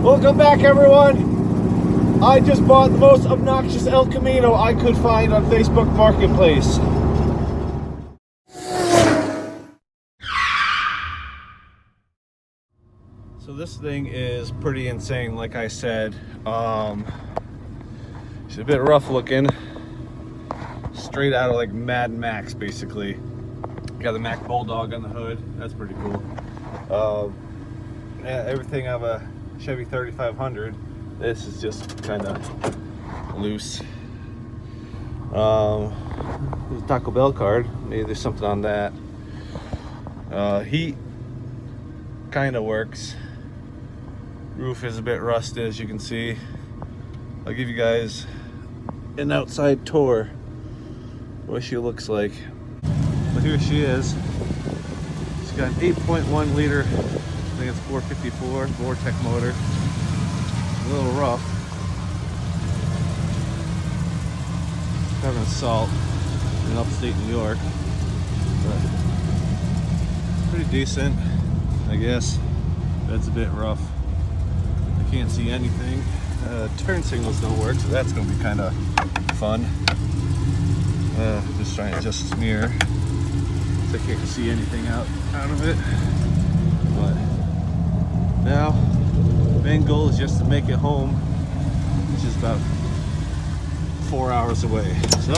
Welcome back, everyone. I just bought the most obnoxious El Camino I could find on Facebook Marketplace. So this thing is pretty insane, like I said. It's a bit rough looking. Straight out of like Mad Max, basically. Got the Mac Bulldog on the hood. That's pretty cool. Yeah, everything of a Chevy 3500. This is just kind of loose. There's a Taco Bell card. Maybe there's something on that. Heat kind of works. Roof is a bit rusted, as you can see. I'll give you guys an outside tour what she looks like. But here she is. She's got an 8.1 liter, I think it's 454 Vortec motor. A little rough. Covered in salt in upstate New York, but pretty decent, I guess. That's a bit rough. I can't see anything. Turn signals don't work, so that's gonna be kind of fun. Just trying to adjust this mirror so I can't see anything out of it. But now, main goal is just to make it home, which is about 4 hours away. So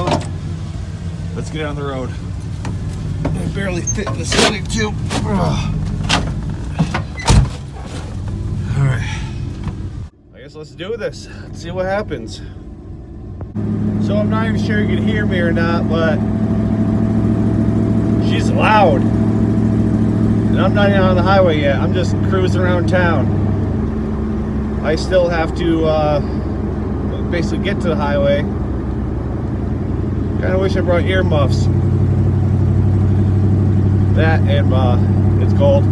let's get on the road. I barely fit in this thing too. All right. I guess let's do this. Let's see what happens. So I'm not even sure you can hear me or not, but she's loud. And I'm not even on the highway yet. I'm just cruising around town. I still have to basically get to the highway. Kind of wish I brought earmuffs. That and it's cold.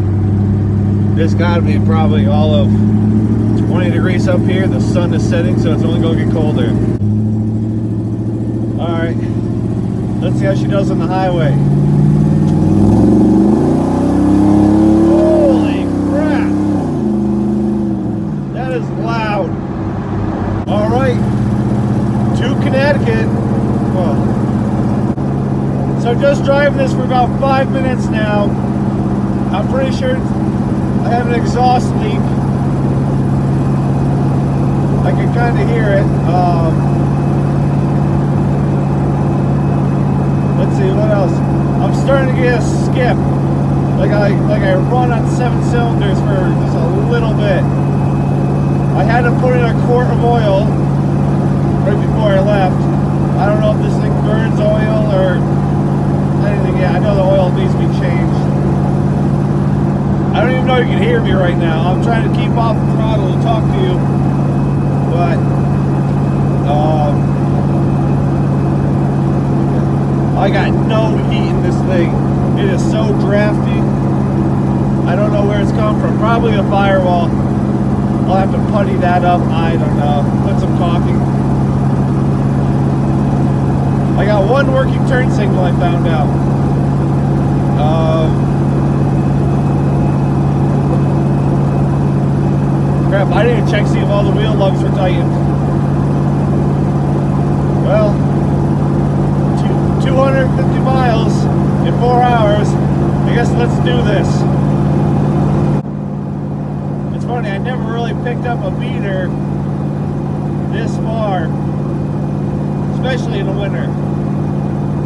It's got to be probably all of 20 degrees up here. The sun is setting, so it's only going to get colder. Alright, let's see how she does on the highway. Holy crap! That is loud. Alright, to Connecticut. Whoa. So I'm just driving this for about 5 minutes now. I'm pretty sure I have an exhaust leak. I can kind of hear it. Let's see, what else? I'm starting to get a skip. Like I run on 7 cylinders for just a little bit. I had to put in a quart of oil right before I left. I don't know if this thing burns oil or anything yet. I know the oil needs to be changed. I don't even know if you can hear me right now. I'm trying to keep off the throttle to talk to you. But, I got no heat in this thing. It is so drafty. I don't know where it's come from. Probably the firewall. I'll have to putty that up. I don't know. Put some caulking. I got one working turn signal I found out. Crap, I didn't even check to see if all the wheel lugs were tightened. Well, 250 miles in 4 hours. I guess let's do this. It's funny, I never really picked up a beater this far, especially in the winter.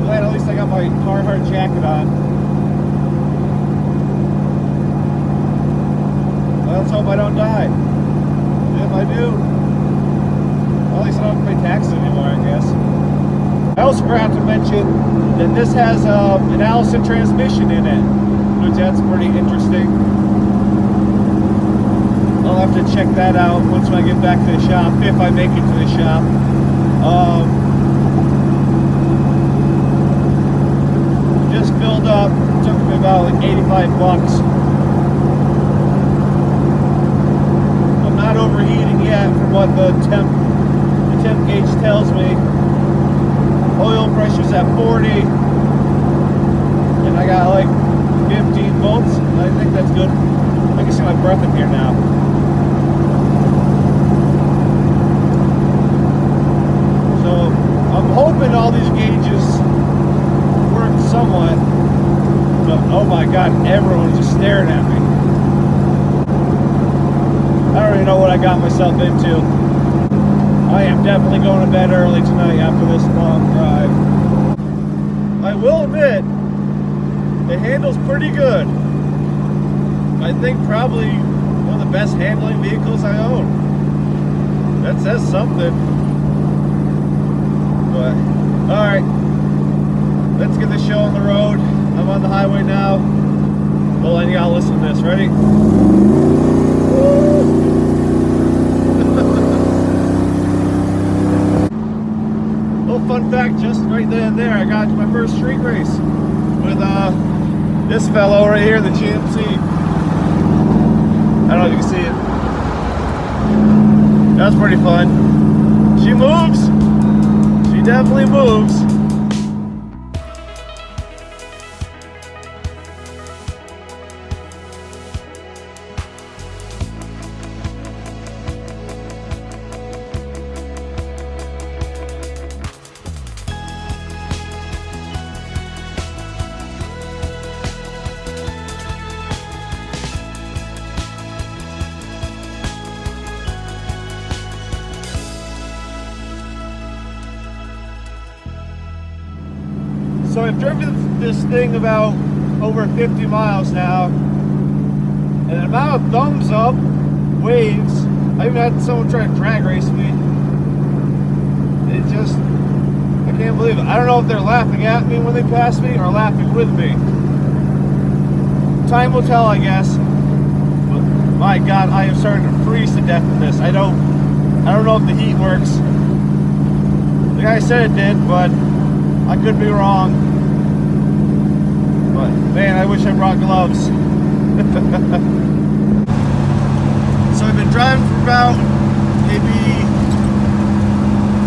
Glad at least I got my Carhartt jacket on. Well, let's hope I don't die. If I do, well, at least I don't have to pay taxes anymore, I guess. I also forgot to mention that this has an Allison transmission in it, which that's pretty interesting. I'll have to check that out once I get back to the shop, if I make it to the shop. Just filled up, took me about like 85 bucks. I'm not overheating yet from what the temp gauge tells me. Oil pressure's at 40, and I got like 15 volts. I think that's good. I can see my breath in here now. God, everyone's just staring at me. I don't even know what I got myself into. I am definitely going to bed early tonight after this long drive. I will admit, the handle's pretty good. I think probably one of the best handling vehicles I own. That says something. But, alright. Let's get the show on the road. I'm on the highway now. Well, and you gotta listen to this. Ready? Little fun fact, just right then and there, I got to my first street race with this fellow right here, the GMC. I don't know if you can see it. That's pretty fun. She moves. She definitely moves. So I've driven this thing about over 50 miles now, and the amount of thumbs up, waves, I even had someone try to drag race me. It just, I can't believe it. I don't know if they're laughing at me when they pass me or laughing with me. Time will tell, I guess. But my God, I am starting to freeze to death in this. I don't know if the heat works. The guy said it did, but I could be wrong. But man, I wish I brought gloves. So I've been driving for about maybe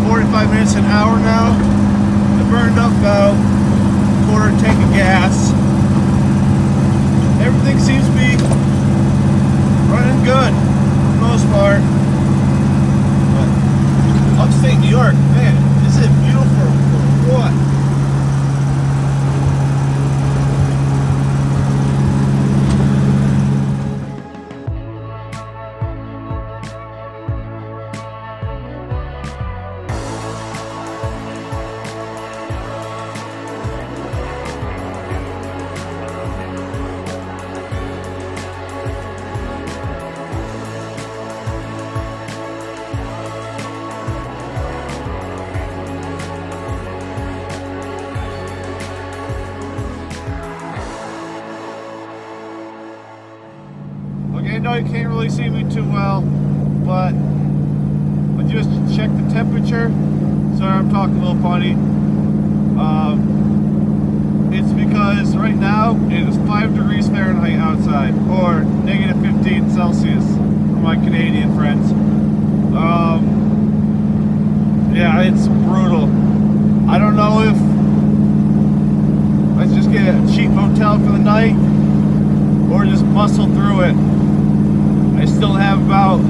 45 minutes, an hour now. I burned up about a quarter tank of gas. Everything seems to be running good for the most part. But upstate New York, man, is it beautiful or what? Okay, no, you can't really see me too well, but I just checked the temperature. Sorry, I'm talking a little funny. It's because right now it is 5 degrees Fahrenheit outside, or negative 15 Celsius for my Canadian friends. Yeah, it's brutal. I don't know if let's just get a cheap hotel for the night or just muscle through it. I still have about,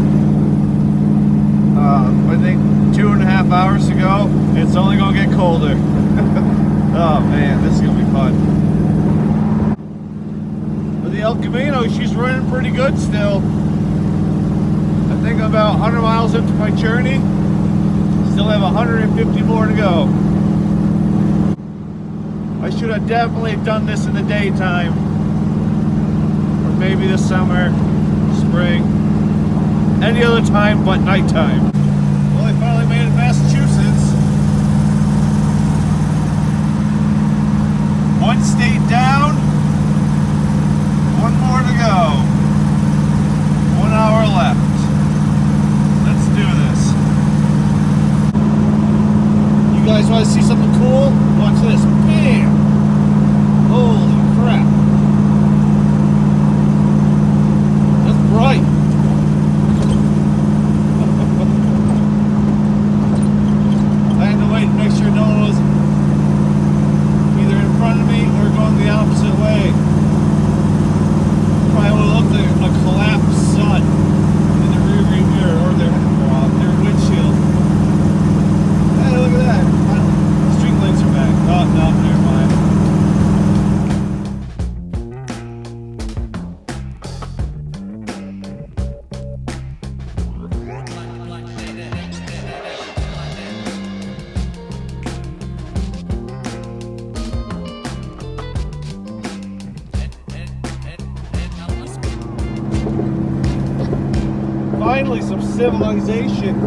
I think 2.5 hours to go. It's only gonna get colder. Oh man, this is gonna be fun. But the El Camino, she's running pretty good still. I think I'm about 100 miles into my journey. Still have 150 more to go. I should have definitely done this in the daytime. Or maybe this summer. Spring, any other time but nighttime. Well, I finally made it to Massachusetts. One state down, one more to go. 1 hour left. Let's do this. You guys want to see something cool? Watch this. Bam! Holy crap. Right. I had to wait and make sure no one was either in front of me or going the opposite way. Probably would have looked like a collapsed sun in the rearview mirror or their windshield. Hey, look at that. Street lights are back. Oh, no. Finally, some civilization.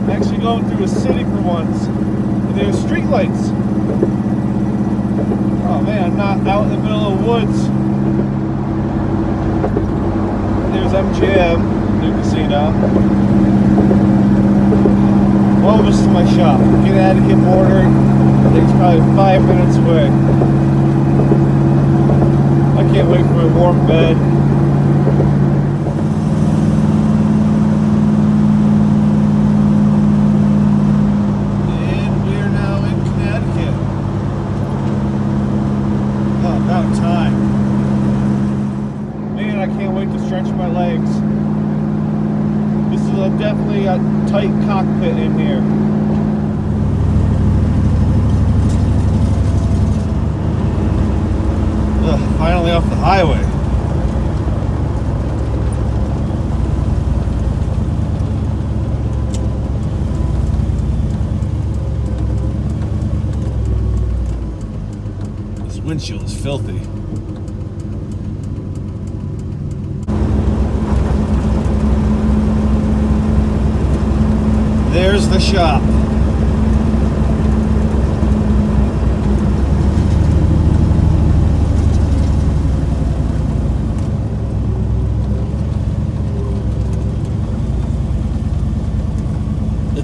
I'm actually going through a city for once. And there's streetlights. Oh man, I'm not out in the middle of the woods. There's MGM, new casino. Well, this is my shop. Get out of here, border. I think it's probably 5 minutes away. I can't wait for a warm bed. And we're now in Connecticut. Oh, about time. Man, I can't wait to stretch my legs. This is definitely a tight cockpit in here. Ugh, finally off the highway. This windshield is filthy. There's the shop.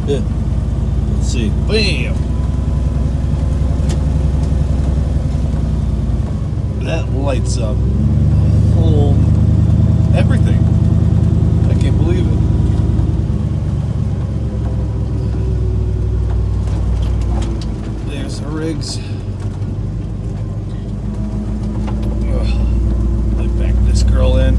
Let's see. Bam! That lights up whole everything. I can't believe it. There's the rigs. Let me back this girl in.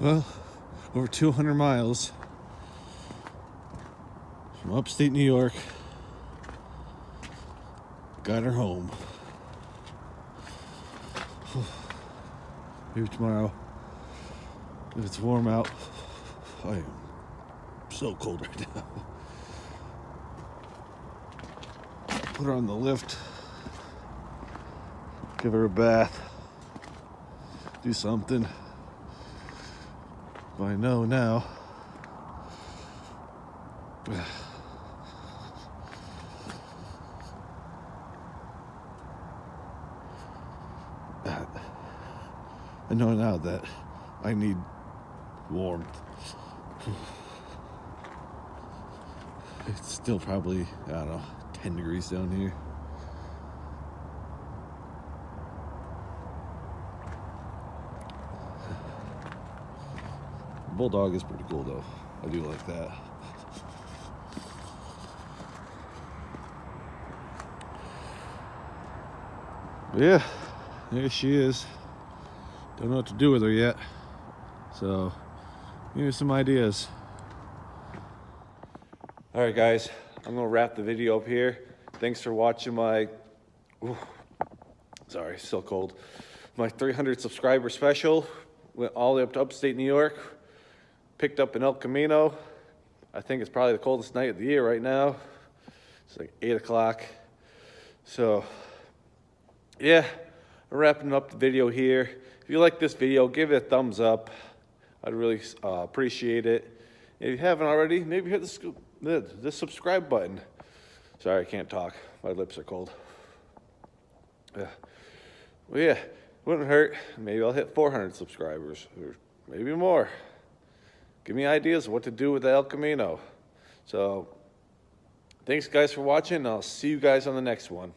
Well, over 200 miles from upstate New York. Got her home. Maybe tomorrow, if it's warm out. I am so cold right now. Put her on the lift. Give her a bath. Do something. I know now. I know now that I need warmth. It's still probably, I don't know, 10 degrees down here. Bulldog is pretty cool though. I do like that. But yeah, there she is. Don't know what to do with her yet. So, give me some ideas. Alright guys, I'm gonna wrap the video up here. Thanks for watching my, sorry, still cold. My 300 subscriber special. Went all the way up to upstate New York. Picked up in El Camino. I think it's probably the coldest night of the year right now. It's like 8 o'clock. So, yeah, I'm wrapping up the video here. If you like this video, give it a thumbs up. I'd really appreciate it. If you haven't already, maybe hit the subscribe button. Sorry, I can't talk. My lips are cold. Yeah. Well, yeah, wouldn't hurt. Maybe I'll hit 400 subscribers, or maybe more. Give me ideas of what to do with the El Camino. So, thanks guys for watching. I'll see you guys on the next one.